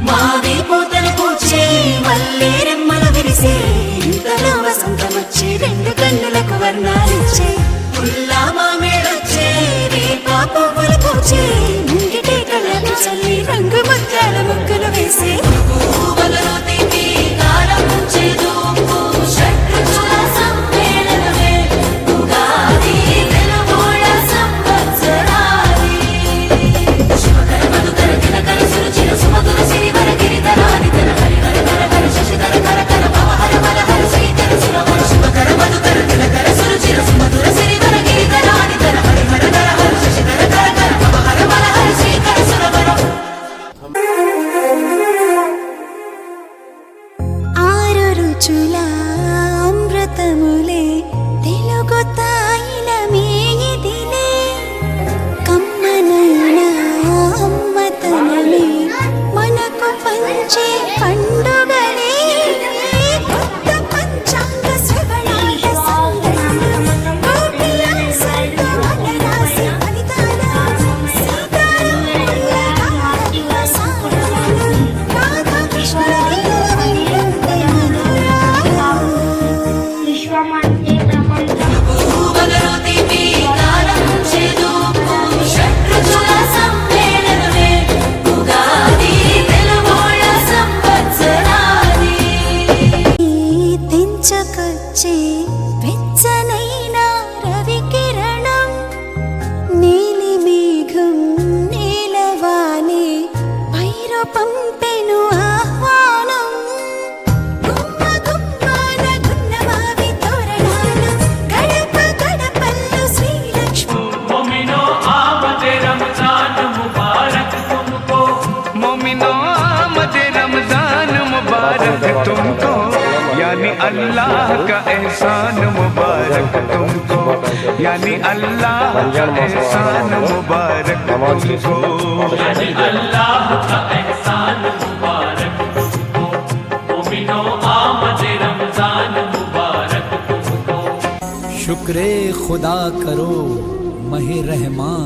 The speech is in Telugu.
మావి పూతలు పూచే మల్లె రెమ్మల విరిసే ఇంతలో వసంతమొచ్చే రెండు కన్నులకు వర్ణాలిచ్చే పుల్లా మామేడొచ్చే రేపా పువ్వులు పూచే ముంగిటే కళ్ళకు చల్లి రంగు ముత్యాల ముగ్గులు వేసే పువ్వులలో తీపి కారం చేదు షడ్రుచుల సమ్మేళనమే ఉగాది తెలుగోళ్ళ సంవత్సరాది శుభకర మధుకర దినకర సురుచిర సుమధుర సిరివర గిరిధరాది తన హరిహర కర కర శశిధర కర కర భవహర బలహర శ్రీకర సురవర శుభకర మధుకర దినకర సురుచిర సుమధుర సిరివర గిరిధరాది తన హరిహర కర శశిధర కర కర భవహర బలహర శ్రీకర సురవర ఆరు రుచుల అమృతములే తెలుగు తాయిల మేయిదిలే కమ్మనైన అమ్మతనమే మనకు పంచే పండుగలే కొత్త పంచాంగ శ్రవణాల సందళ్ళు కోటి అంశాల వనరాశి ఫలితాల సీతారాముల కావ్య సారాలు రాధాకృష్ణుల వైకుంఠ మనోరాలు విశ్వమంతే ప్రపంచం పువ్వులలో తీపి కారం చేదు షడ్రుచుల సమ్మేళనమే ఉగాది తెలుగోళ్ళ సంవత్సరాది తెంచుకొచ్చే వెచ్చనైన రవి కిరణం నీలి మేఘం నీలవానే పైరు పంపెను ఆహ్వానం గుమ్మ గుమ్మాన గున్నమావి తోరణాలు గడప గడపల్లో శ్రీలక్ష్మి मोमिनो आमद रमजान मुबारक तुमको मोमिनो आमद रमजान मुबारक तुमको यानी अल्लाह का एहसान मुबारक तुमको यानी अल्लाह का एहसान मुबारक तुमको यानी अल्लाह का एहसान मुबारक तुमको मोमिनो आमद रमजान मुबारक तुमको शुक्रे खुदा करो महे रहमान।